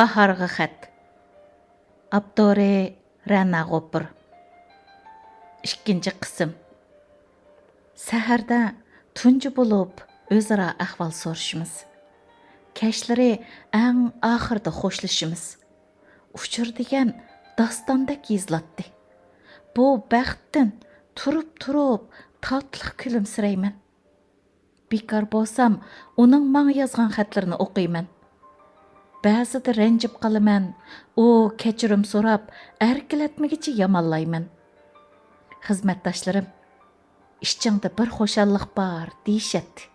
Baharga xat. Abdore Rana Gopur. 2. qism. Saharda tunji bo'lib o'zaro ahvol so'rashimiz. Kashları eng oxirda xo'shlashimiz. Uchur degan dostondek yizlatdi. Bu baxtdan turib tatliq kulimsirayman. Bekar bo'lsam, uning menga yozgan xatlarini o'qiyman. Ba'zida ranjib qalaman, u kechirim so'rab, erkilatmagicha yamanlayman. Xizmatdoshlarim, ishchingda bir xo'shallik bor deyishadi.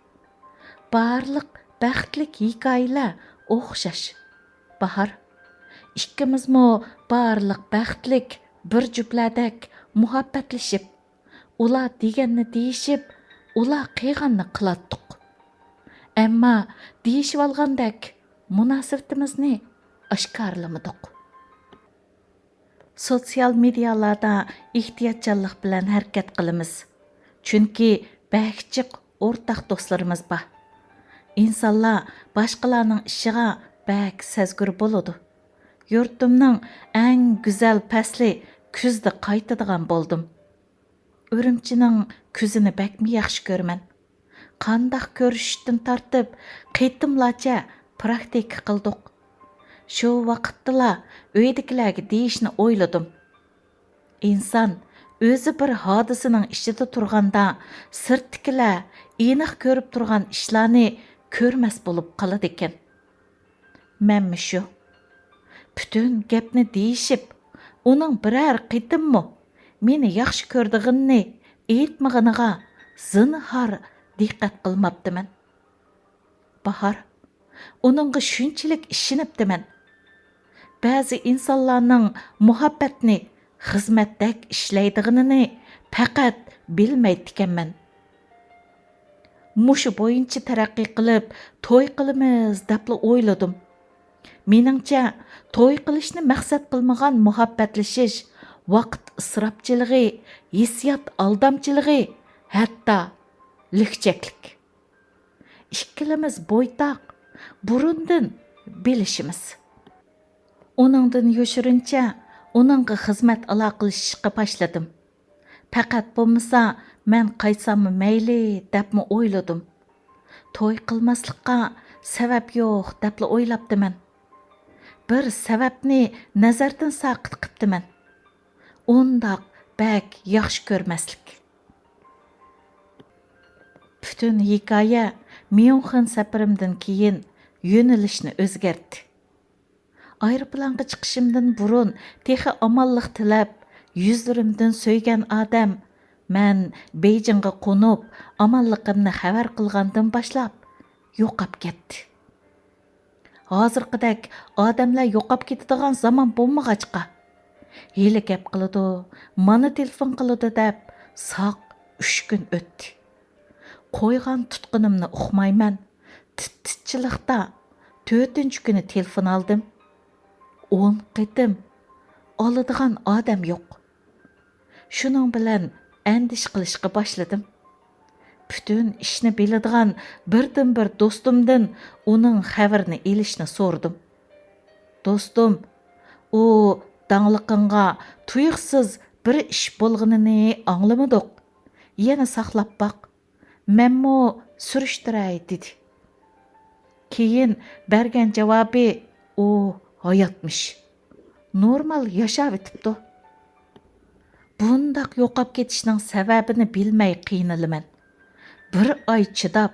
Barliq baxtlik hikoyalar o'xshash. Bahar, ikkimizmi barliq baxtlik bir jupladak muhabbatlashib, ular deganni deyishib, ular qilganni qilatdiq. Ammo deyishib olgandek munosabatimizni oshkorlamadik. Sotsial medialarda ehtiyotchanlik bilan harakat qilamiz. Chunki baxchiq o'rtaq do'stlarimiz bor. İnsanlar boshqalarning ishiga bak sezgur bo'ladi. Yurtimning eng go'zal fasli kuzda qaytadigan bo'ldim. Urumchining kuzini bakmi yaxshi ko'raman. Qandoq ko'rishdan tortib, qitimlarcha praktika qildik. Shu vaqtda uydagilarga deyishni o'yladim. İnsan o'zi bir hodisaning ichida turganda sirtkilar aniq ko'rib turgan ishlarni ko'rmas bo'lib qoladi ekan. Menmi shu? Bütün gapni deyishib, uning biror qitimmi meni yaxshi ko'rdig'inni aytmaganiga zinhor diqqat qilmabdiman. Bahar, uningga shunchalik ishonibdiman. Ba'zi insonlarning muhabbatni xizmatdak ishlaydig'ini faqat bilmaydiganman. Mushu bo'yicha taraqqiy qilib, to'y qilamiz deb o'yladim. Meningcha, to'y qilishni maqsad qilmagan muhabbatlashish, vaqt isrofchiligi, hissiyot aldamchiligi, hatto likchaklik. Ikkilamiz bo'ytoq, burundan bilishimiz. Uningdan yoshirincha, uningga xizmat aloqalashishga boshladim. Faqat bo'lmasa, men qaytsammi mayli debmi o'yladim. To'y qilmaslikqa sabab yo'q deb o'ylabdiman. Bir sababni nazardan saqit qilibdiman. Undoq bak yaxshi ko'rmaslik. Bütün hikoya Myunxen safarimdan keyin yo'nalishni o'zgartdi. Aeroplanga chiqishimdan burun texi amonlik tilab, yuzlarimdan so'ygan odam men Beyjingga qo'nib, amonligimni xabar qilgandan boshlab yo'qab ketdi. Hozirgidek odamlar yo'qab ketadigan zamon bo'lmag'achqa. Heli gap qiladi, mana telefon qiladi deb saq 3 kun o'tdi. Qo'ygan tutqinimni uqmayman. Titchilikda 4-kuni telefon oldim. 10 qitim oladigan odam yo'q. Shuning bilan andish qilishga boshladim. Bütün ishni biladigan birdan-bir do'stimdan uning xabarini elishni so'rdim. Do'stim, u dangliqinga tuyuqsiz bir ish bo'lganini anglamadik. Yana saqlab baq. Menmo surishtiray dedi. Keyin bergan javobi u hayotmish. Normal yashab o'tibdi. Bundaq yo'qab ketishning sababini bilmay qiynalaman. Bir oy chidab,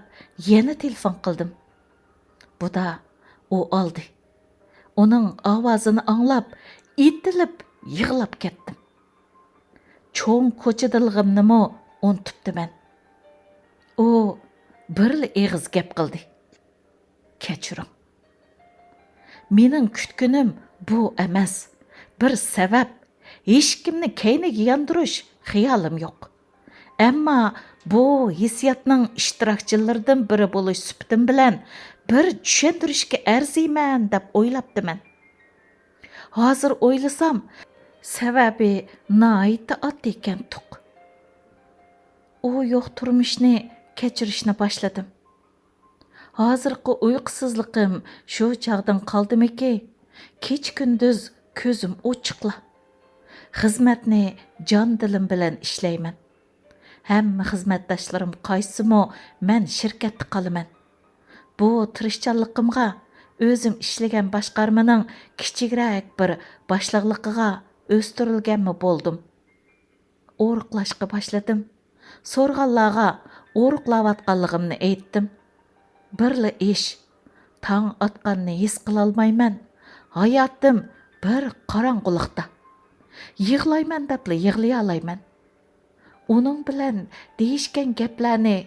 yana telefon qildim. Bu da u oldi. Uning ovozini anglab, itilib, yig'lab ketdim. Cho'ng ko'chadilg'imnimi unutibdiman. U bir eg'iz gap qildi. Kechiring. Mening kutkunim bu emas. Bir sabab, hech kimni kayniga yandirish xiyolim yo'q. Ammo bu hissiyotning ishtirokchilaridan biri bo'lish sifatim bilan bir tushuntirishga arziyman deb o'ylabdiman. Hozir o'ylasam, sababi nihoyatda oddiy ekan tuq. U yo'q turmushni kechirishni boshladim. Hozirgi uyqusizliqim shu chog'dan qoldimiki, Keç gündüz ko'zim ochiqla. Xizmatni jon dilim bilan ishlayman. Hamma xizmatdoshlarim qaysimi men shirkatda qolaman. Bu tirishchanligimga o'zim ishlagan boshqarmaning kichikroq bir boshliqligiga o'stirilganmi bo'ldim. O'riqlashga boshladim. So'rg'anlarga o'riqlayotganligimni aytdim. Birla ish, tong otganni his qilolmayman. Hayotim bir qorong'ulikda. Yig'layman debla yig'lay olmayman. Uning bilan deyishgan gaplarni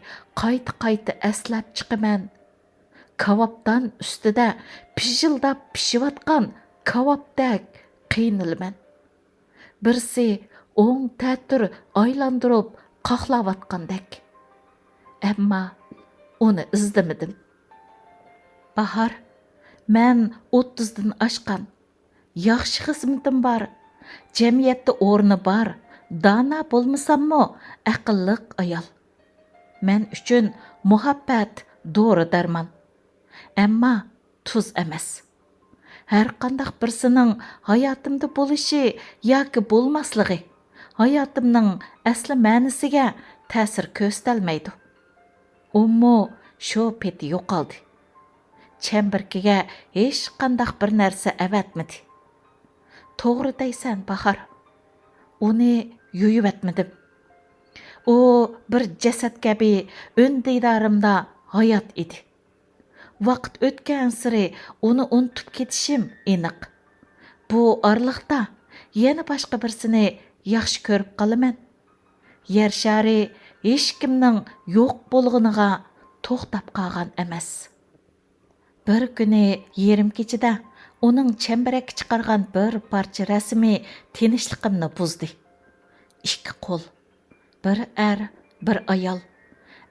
qayta eslab chiqaman. Kavobdan ustida pishildab pishiyotgan kavobdek qiynalman. Birsi o'ng ta'tir aylantirib qoqlayotgandek. Ammo uni izlamadim. Bahar, men 30dan oshgan. Yaxshi xizmatim bor. Jamiyatda o'rni bor. Dana bo'lmasammi, aqlliq ayol. Men uchun muhabbat dori darmon. Ammo tuz emas. Har qanday birisining hayotimda bo'lishi yoki bo'lmasligi hayotimning asli ma'nisiga ta'sir ko'rsatmaydi. Ummo shu peti yo'qoldi. Chamberkiga hech qanday bir narsa avatmadi. To'g'ri deysan, Bahar. Uni yuyuvatmadim. U bir jasad kabi o'ndidarimda hayot edi. Vaqt o'tgan siri uni unutib ketishim aniq. Bu orliqda yana boshqa birsini yaxshi ko'rib qolaman. Yer shari hech kimning yo'q bo'lganiga to'xtab qolgan emas. Bir kuni yerim kechida uning chambarak chiqargan bir parcha rasmi tinchligimni buzdi. Ikki qo'l, bir bir ayol.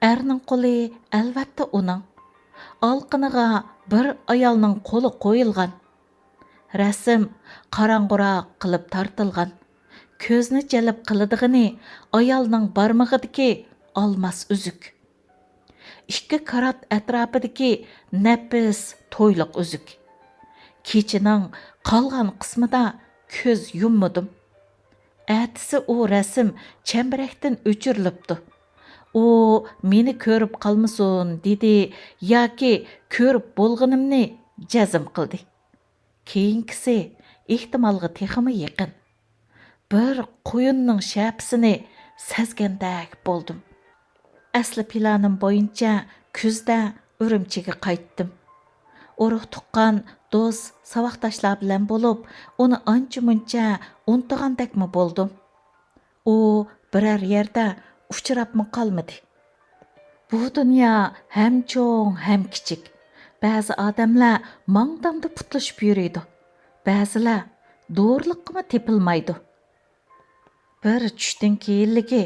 Erning qo'li albatta uning. Alqiniga bir ayolning qo'li qo'yilgan. Rasm qorong'uroq qilib tortilgan. Ko'zni jalb qiladiğini ayolning barmog'idagi olmos uzuk. 2 karat atrofidagi nafis to'yliq uzuk. Kechining qolgan qismida ko'z yummadim. Atisi u rasm chambarakdan o'chirilibdi. U meni ko'rib qolmasin dedi yoki ko'rib bo'lganimni jazm qildi. Keyingisi ehtimolga texmi yaqin. Bir qo'yinning shapsini sezgandek bo'ldim. Asli planim bo'yicha kuzda Urumchiga qaytdim. Urug' tuqqan do'st savoqdoshlar bilan bo'lib, uni ancha-muncha unutgandekmi bo'ldim. U biror yerda uchrabmi qolmadi. Bu dunyo ham cho'ng, ham kichik. Ba'zi odamlar mangdamda putlashib yuriydi. Ba'zilar do'rliqqa tepilmaydi. Bir tushdan keyinligi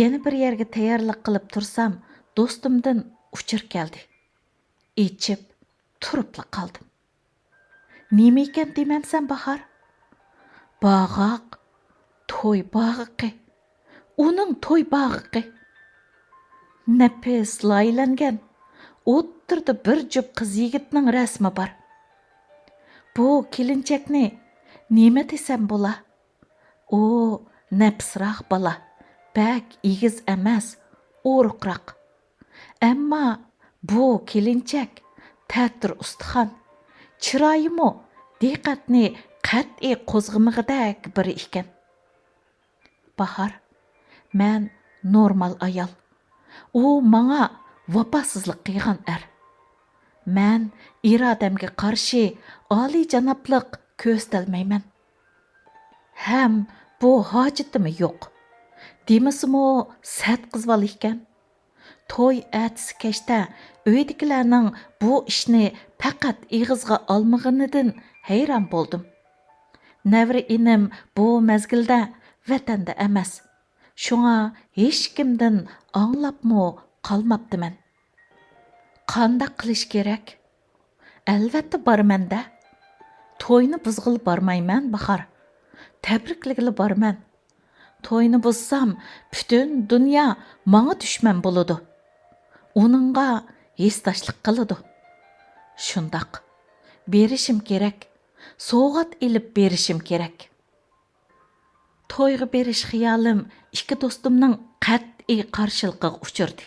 yana bir yerga tayyorlik qilib tursam, do'stimdan uchir keldi. Ichib turibla qoldim. Nima ekan demansan, Bahar? Bag'oq, to'y bag'oqi. Uning to'y bag'oqi. Nafis laylangan o'ttirda bir jup qiz yigitning rasmi bor. Bu kelinchakni nima desam bo'la? O nafsroq bola, bak egiz emas, o'riqroq. Ammo bu kelinchak ta'tir ustixon. Chiroyimi diqqatni qat'iy qo'zg'amig'idek biri ekan. Bahar, men normal ayol. U menga vafosizlik qilgan Men irodamga qarshi oliy janoblıq ko'rsatolmayman. Ham bu hojatimi yo'q. Demasimi sat qizval ekan. To'y atisi kechda uydagilarning bu ishni faqat ig'izga olmaganidan hayron bo'ldim. Navri inim bu mezgilda vatanda emas. Shunga hech kimdan anglabmi qolmabdiman. Qanday qilish kerak? Albatta bormanda. To'yni buzg'il bormayman, Bahar. Tabrikligili borman. To'yni buzsam, butun dunyo menga dushman bo'ladi. Uningga hesdoshlik qiladi. Shundoq berishim kerak. Soğat ilip berişim gerek. Toyga beriş xiyalim ikki dostumning qat'iy qarshiligiga uchirdi.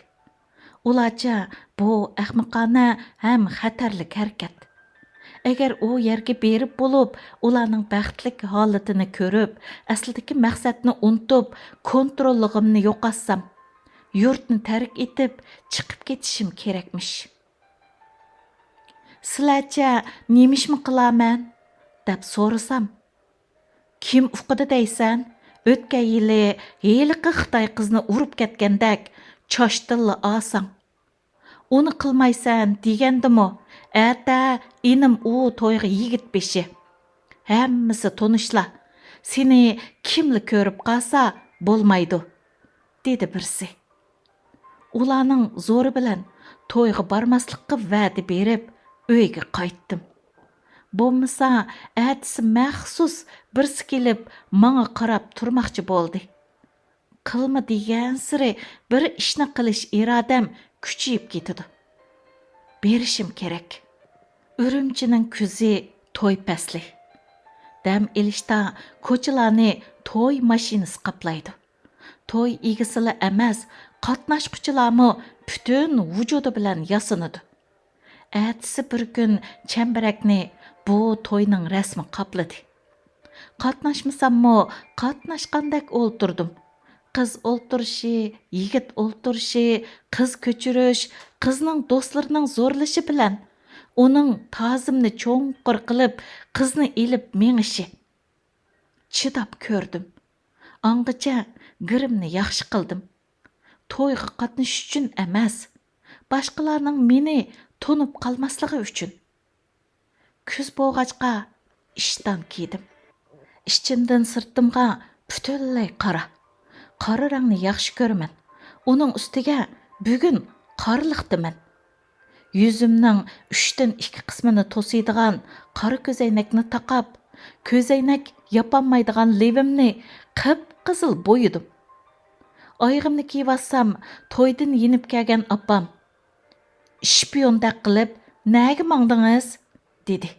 Ularcha bu ahmoqona ham xatarlik harakat. Agar u yerga berib bo'lib, ularning baxtlik holatini ko'rib, aslidagi maqsadni unutib, kontrolligimni yo'qotsam, yurtni tark etib, chiqib ketishim kerakmish. Sizlarcha nemishmi qilaman deb so'rasam, kim uqidi deysan? O'tgan yili heliqi Xitoy qizni urib ketgandek choshdilla asang. Uni qilmaysan degandimi? Әтә inim u to'yga yigit beshi. Hammasi tonishla. Seni kimli ko'rib qalsa bo'lmaydi, dedi birsi. Ularning zo'ri bilan to'yga barmaslikqa va'da berib, uyga qaytdim. Bo'lmasa, әтisi maxsus birsi kelib, menga qarab turmoqchi bo'ldi. Qilma degan siri bir ishni qilish irodam kuchayib ketdi. Berishim kerak. Үрімчінің күзі той пәсілі. Дәм елішта көчіланы той машинасы қаплайды. Той игісілі әмәз, қатнаш құчыламы бүтін вүжуды білән ясыныды. Әтісі бір күн чәмбірәкні бұ тойның рәсмі қаплады. Қатнашмысаммы қатнашқандак олтырдым. Қыз олтыршы, егіт олтыршы, қыз көчіріш, қызның достарының зорлышы білән. Onun tazımni cho'nqir qilib, qizni elib meng'ishi. Chidab ko'rdim. Angacha girimni yaxshi qildim. To'yga qatnashish uchun emas, boshqalarning meni tonib qalmasligi uchun. Kuz bo'lg'achqa ishdan kiydim. Ishchimdan sirtimga butunlay qora. Qora rangni yaxshi ko'raman. Uning ustiga bugun qorliqdiman. Yüzümнің 3-dən 2 qismini tosiydigan qara ko'zoynakni taqab, ko'zoynak yapanmaydigan levimni qip-qizil bo'yidim. Oyig'imni kiyvassam, to'ydan yenib kelgan opam, "Shpiyondaq qilib, nega mangdingiz?" dedi.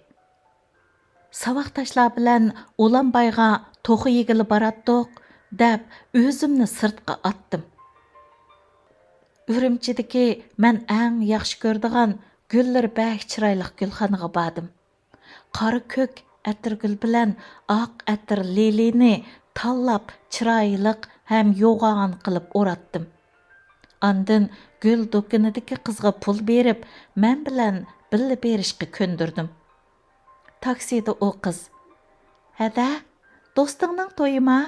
Savaqtashlar bilan Ulanbayga to'xi yegili baratdiq, deb o'zimni sirtqa atdim. Үрімчідегі мен әң яқшы көрдіған гүллер бәк чырайлық гүлханыға бадым. Қары көк әтір гүл білән ақ әтір лелені таллап чырайлық һәм yoğağan қылып ораттым. Andın gül dokunidagi qizga pul berib, men bilan birga berishga ko'ndirdim. Taksida o qiz: "Hada, do'stingning to'yima,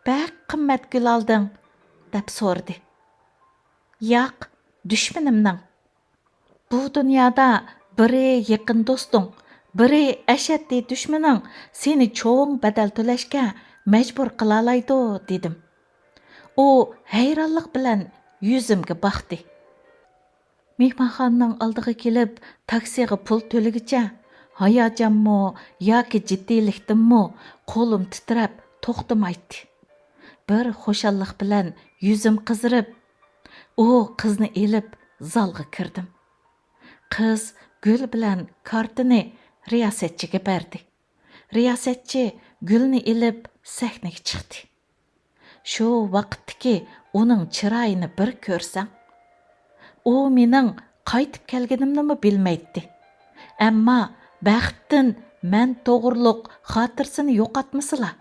bak qimmat gul olding", deb so'radi. Yo'q, dushmanimning. Bu dunyoda biri yaqin do'sting, biri ashaddiy dushmaning seni cho'ng badal to'lashga majbur qila oladi, dedim. U hayronlik bilan yuzimga boqdi. Mehmonxonaning oldiga kelib, taksiga pul to'lagicha hayajonmi yoki jiddiylikdanmi qo'lim titrab to'xtamaydi. Bir xo'shallik bilan yuzim qizirib, o qizni elib zalga kirdim. Qiz gul bilan kartini riyosatchiga berdi. Riyosatchi gulni elib sahnaga chiqdi. Shu vaqtdagi uning chiroyini bir ko'rsam, u mening qaytib kelganimni bilmaydi. Ammo baxtdan men to'g'riliq xotirsini yo'qotmasala.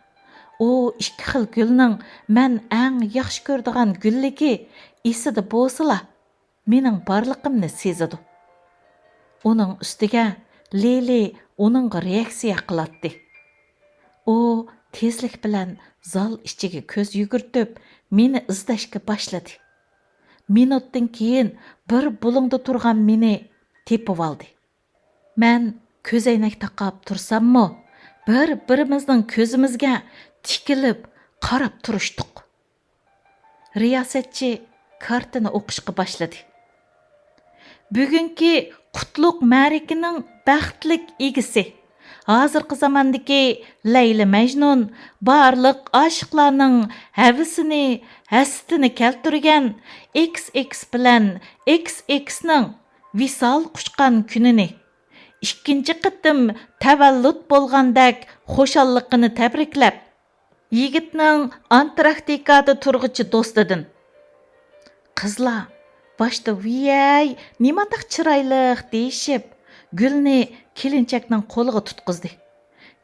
O ikki xil gulning men eng yaxshi ko'radigan gulligi esida bo'lsala, mening borliqimni sezadi. Uning ustiga Leli uningga reaksiya qiladi. U tezlik bilan zal ichiga ko'z yugurtib, meni izlashga boshladi. Minutdan keyin bir bulungda turgan meni tepib oldi. Men ko'zoynak taqab tursammi, bir-birimizning ko'zimizga tikilib qarab turishdik. Riyosatchi kartini o'qishga boshladi. Bugungi qutlug' ma'rakining baxtlik egisi, hozirgi zamondagi Layli Majnun barliq oshiqlarning havasini, hasratini keltirgan XX bilan XXning visol quchgan kunini ikkinchi qitim tavallud bo'lgandek xo'shalliqini tabriklab, yigitning Antarktikada turg'uchi do'stidan. Qizlar boshda "Viyay, nimandaq chiroyliq" deyishib, gulni kelinchakning qo'liga tutqizdi.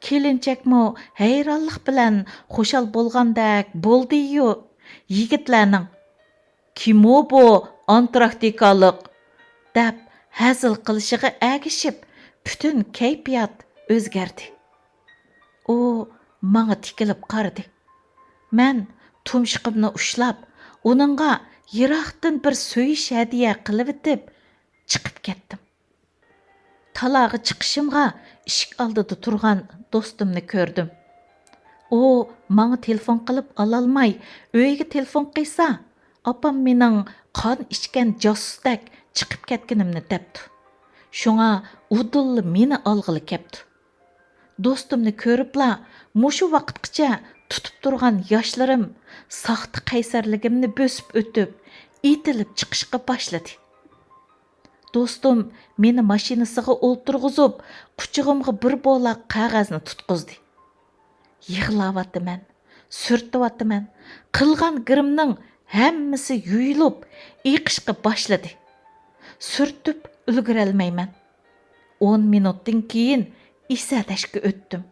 Kelinchakmo hayronlik bilan xo'shal bo'lgandek bo'ldi-yu, yigitlarning "Kim bu Antarktikalik?" deb hazil qilishiga agishib, butun kayfiyat o'zgardi. U menga tikilib qaradi. Men tumshuqimni ushlab, uningga yiroqdan bir so'yish hadiya qilib etib, chiqib ketdim. Talaga chiqishimga eshik oldida turgan do'stimni ko'rdim. U menga telefon qilib ololmay, uyga telefon qilsa, opam mening qon ichgan josusdek chiqib ketganimni debdi. Shunga udulli meni olg'ili kepti. Do'stimni ko'ribla, mushu vaqtgacha tutib turgan yoshlarim soxta qaysarligimni bo'sib o'tib, itilib chiqishga boshladi. Do'stim meni mashinasiga o'ltirg'izib, quchog'imga bir bo'laq qog'ozni tutqizdi. Yig'layapman, surtyapman. Qilgan girimning hammasi yuyilib, iqishga boshladi. Surtib ulgurolmayman. 10 minutdan keyin isadashga o'tdim.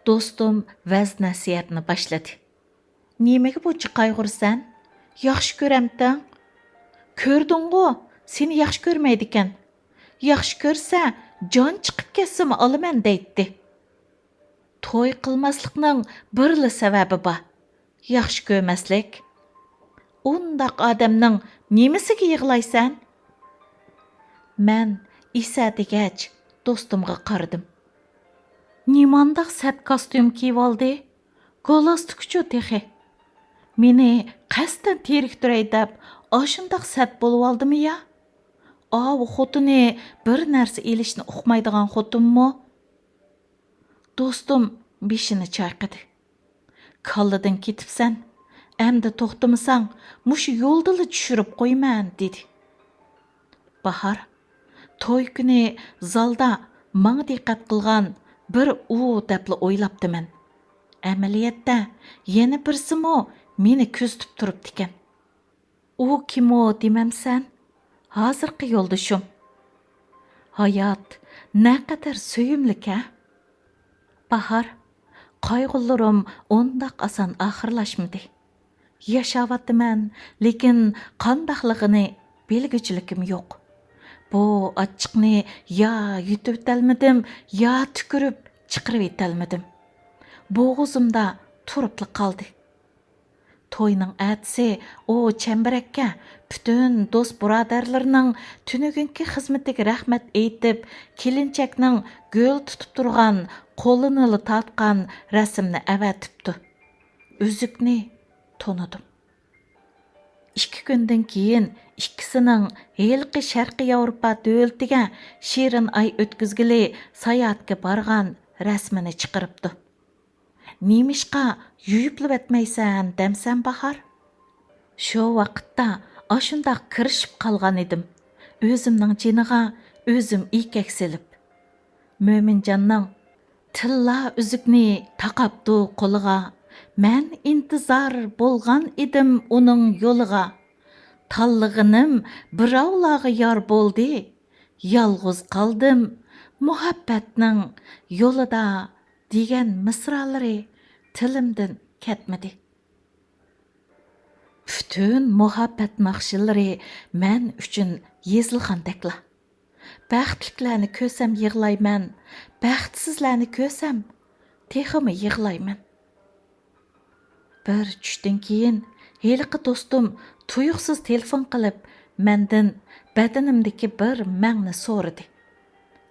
Do'stim vaz nasihatni boshladi. Nimaga buncha qayg'ursan? Yaxshi ko'ramdan? Ko'rding-ku, seni yaxshi ko'rmaydi ekan. Yaxshi ko'rsa, jon chiqib ketsimi olaman deydi. To'y qilmaslikning birli sababi bor. Yaxshi ko'rmaslik. Undaq odamning nimasiga yig'laysan? Men Isa degach do'stimga qaradim. Nimandaq sat kostyum kiyib oldi? Golastukchu texi. Meni qasdan teriktiray deb, ashundaq sat bo'lib oldimi ya? O, xotini bir narsa elishni uqmaydigan xotinmi? Do'stim beshini chayqadi. Kalladan ketibsan, endi to'xtamasang, mushu yo'ldili tushirib qo'yman, dedi. Bahar, to'y kuni zalda menga diqqat qilgan bir u debli o'ylabdiman. Amaliyotda yana birsimi meni ko'zitib turibdi ekan. U kim o demamsan? Hozirgi yo'ldoshim. Hayot naqadar suyimli-a? Bahar, qayg'ularim ondaq oson oxirlashmadi. Yashayapman, lekin qandaqligini belgichilikim yo'q. Bu achchiqni ya yutib o'talmadim, ya tükürib chiqarib etalmadim. Bo'g'izimda turibli qoldi. To'yning atsi o chambarakka butun do'st birodarlarning tunugunki xizmatiga rahmat aytib, kelinchakning gul tutib turgan qo'lini tatgan rasmni avatibdi. Uzukni to'nidim. 2 kundan keyin ikkisining Helqi Sharqiy Yevropa davlatiga shirin ay o'tkazgili sayohatga borgan rasmini chiqaribdi. Nemishqa yuyuplab etmaysan demsan Bahar? Shu vaqtda ashundaq kirishib qolgan edim. O'zimning jiniga o'zim ikak selib. Mo'minjonning tilla uzukni taqabdi qo'liga. Men intizor bo'lgan edim uning yo'liga. Tallig'inim birovlarga yor bo'ldi. Yolg'iz qoldim muhabbatning yo'lida degan misralari tilimdan ketmadi. Bütün muhabbat naqshillari men uchun yezilgandeklar. Baxtliklarni ko'rsam yig'layman, baxtsizlarni ko'rsam teximi yig'layman. Bir tushdan keyin heliqi do'stim tuyuqsiz telefon qilib, mendan badanimdagi bir mangni so'radi.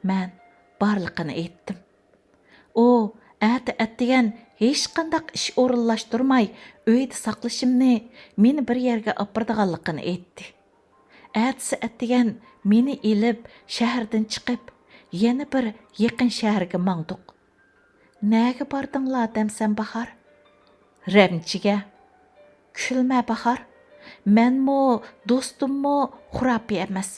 Men barliqini aytdim. O, atdigan hech qandaq ish o'rinlashtirmay, uyda saqlashimni, meni bir yerga opirdiganligini aytdi. Atdigan meni elib, shahardan chiqib, yana bir yaqin shaharga mangdiq. Nega bordinglar demsan Bahar? Ramchiga. Kulma Bahar. Menmo, do'stimmo xurapi emas.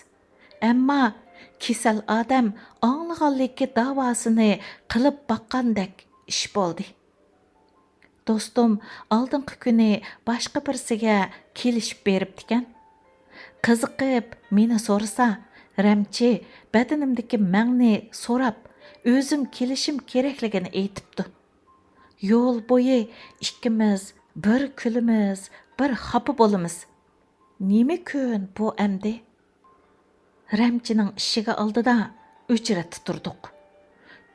Ammo Kesel adam anlığanlıkki davasını qilib baqqandek iş boldi. Dostum aldınqı күні başqa birsiga kelishib beribdikan. Qiziqib meni so'rasa, Ramchi badanimdagi mangni so'rab, o'zim kelishim kerakligini aytibdi. Yo'l bo'yi ikkimiz bir kulimiz, bir xafa bo'lamiz. Nima kun bu amdi? Ramchining ishiga oldida o'chirati turdik.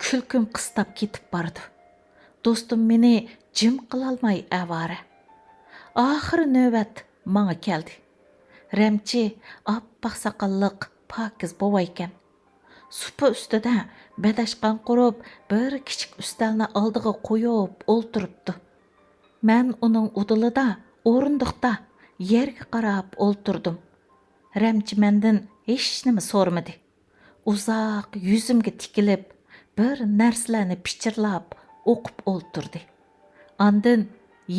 Kulkim qistab ketib bordi. Dostum meni jim qilolmay avara. Oxiri navbat menga keldi. Ramchi oppoq soqolliq pokiz bovaykan. Supa ustida badashqan qurib, bir kichik ustalni oldiga qo'yib o'ltiribdi. Men uning udilida, o'rindiqda yerga qarab o'ltirdim. Ramchi mendan hech nima so'ramadi. Uzoq yuzimga tikilib, bir narsalarni pichirlab o'qib o'ltirdi. Andin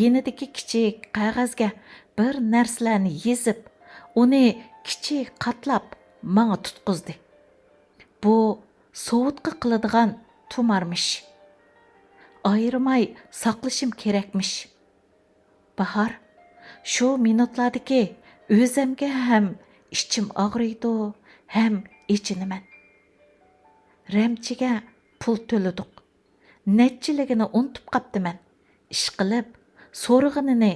yenidagi kichik qog'ozga bir narsalarni yezib, uni kichik qatlab menga tutqizdi. Bu sovuqqa qiladigan tumarmish. Ayırmay saqlashim kerakmish. Bahar, shu minutlardagi o'zimga ham ichim og'riydi, ham echinaman. Ramchiga pul to'ladik. Netchiligini unutib qaptiman. Ish qilib, so'rig'inini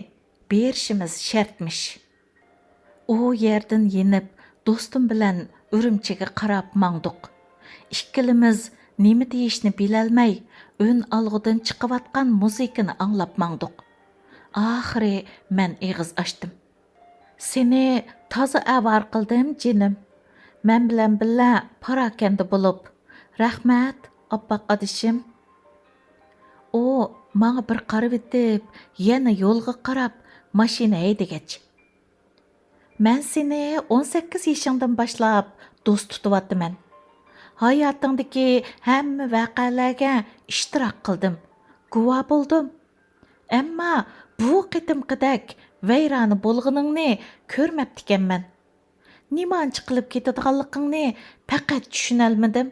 berishimiz shartmish. U yerdan yenib, do'stim bilan Urumchiga qarab mangdiq. Ikkilimiz nima deyishni bilolmay, ön alg'idan chiqayotgan muzikani anglab mangdiq. Oxiri men eg'iz ochdim. Seni toza avar qildim, jinim. Men bilan billa parakanda bo'lib, rahmat, oppoq adishim. O, menga bir qarab etib, yana yo'lga qarab, mashina haydagach. Men seni 18 yoshingdan boshlab do'st tutyapman. Hayotingdagi hamma voqealarga ishtirok qildim, guvoh bo'ldim. Ammo bu qitimqidak vayrona bo'lganingni ko'rmabdikanman. Nimancha qilib ketadiganligingni faqat tushunolmadim.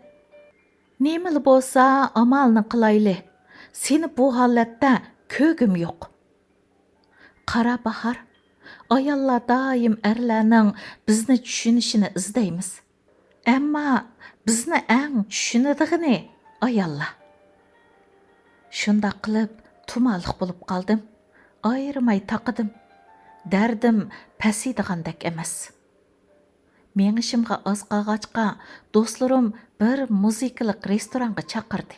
Nemali bo'lsa amalni qilayli. Seni bu holatda ko'gim yo'q. Qara Bahar, ayollar doim erlarning bizni tushunishini izlaymiz. Ammo bizni eng tushunadiganini ayollar. Shunda qilib tumanliq bo'lib qoldim. Ayirmay taqadim. Dardim pasiydigandek emas. Mengishimga oz qolg'achqa do'stlarim bir muzikalik restoranga chaqirdi.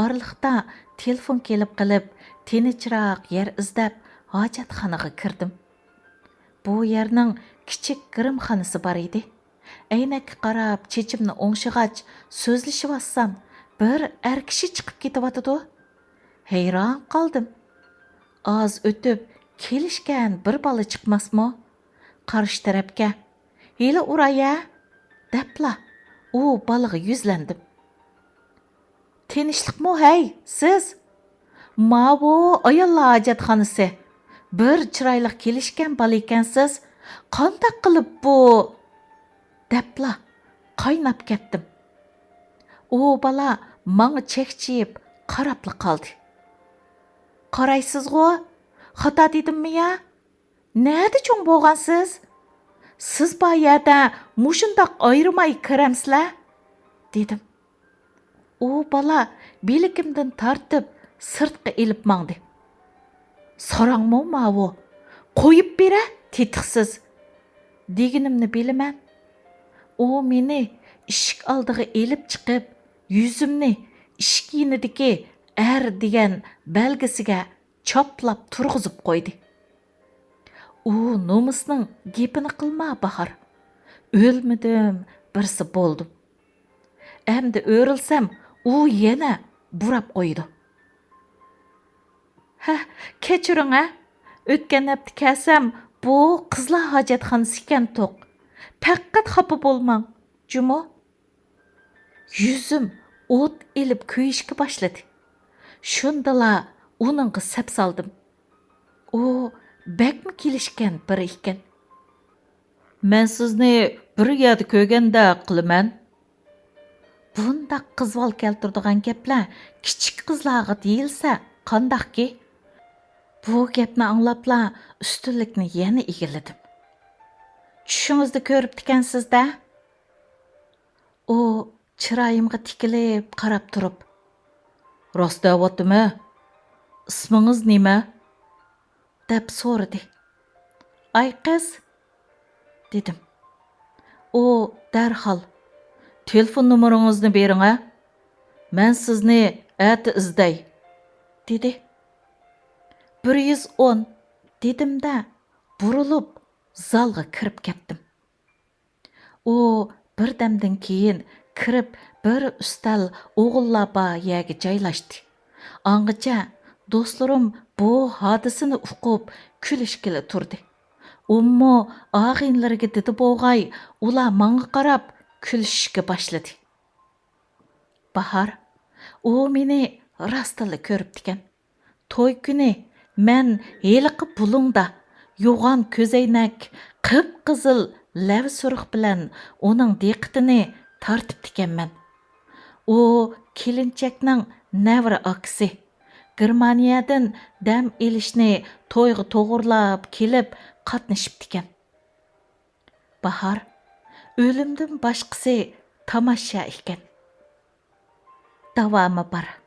Orliqda telefon kelib qilib, tinchroq yer izlab hojatxonaga kirdim. Bu yerning kichik grimxonasi bor edi. Aynakka qarab, chechimni o'ngshig'ach so'zlashyapsam, bir er kishi chiqib ketyapti. Hayron qoldim. Oz o'tib, kelishgan bir bola chiqmasmi? Qarshi tarafga "Heli uraya" debla u bolaga yuzlandim. Tinchlikmi hey, siz? Mavu ayollar hojatxonasi. Bir chiroyli kelishgan bola ekansiz. Qanday qilib bu? Debla qaynab ketdim. U bola menga chekchiyib qarabli qoldi. Qaraysiz-ku? Xato dedimmi ya? Nada cho'ng bo'lgansiz? Siz bu yerda mushundoq ayirmay kiramsizlar? dedim. U bola belikimdan tortib sirtqa ilib mangdi. Sorangmi mavu? Qo'yib bera, tetiqsiz. Deganimni bilaman. U meni eshik oldiga elib chiqib, yuzimni eshik yinidagi er degan belgisiga choplab turg'izib qo'ydi. U nomusning gapini qilma Bahar. O'lmadim, birsi bo'ldim. Endi o'rilsam, u yana burab qo'ydi. Kechiring ha. O'tgan hafta kelsam, bu qizlar hojatxonasi ekan to'q. Faqat xafa bo'lmang, jumo. Yuzim o't elib kuyishga boshladi. Shundala uningga sap soldim. U bakmi kelishgan bir ekan. Men sizni bir yerda ko'rganda qilaman, Bundaq qizval keltirdigan gaplar kichik qizlarga deyilsa, qandaqki? Bu gapni anglapla ustunlikni yana egilladim. Tushingizda ko'rib ekansiz-da? U chiroyimga tikilib qarab turib, "Rost deyaptimi? Ismingiz nima?" deb so'radi. "Ay qiz", dedim. U darhol, "Telefon nomeringizni bering, a? Men sizni ati izday", dedi. 110 dedim-da, burilib zalga kirib ketdim. U birdamdan keyin kirib bir ustal o'g'illar bor yerga joylashdi. Angacha do'stlarim bu hodisani uqib kulishgili turdi. Ummo og'inlarga dedi bo'g'ay, ular menga qarab kulishga boshladi. Bahar, u meni rostila ko'ribdi ekan. To'y kuni men heliqi pulingda yo'g'on ko'zaynak, qip-qizil lav suruq bilan uning diqqatini tortib ekanman. U kelinchakning navra aksi. Germaniyadan dam elishni to'yga to'g'irlab kelib qatnashib ekan. Bahar, o'limdan boshqasi tomosha ekan. Davomi bor.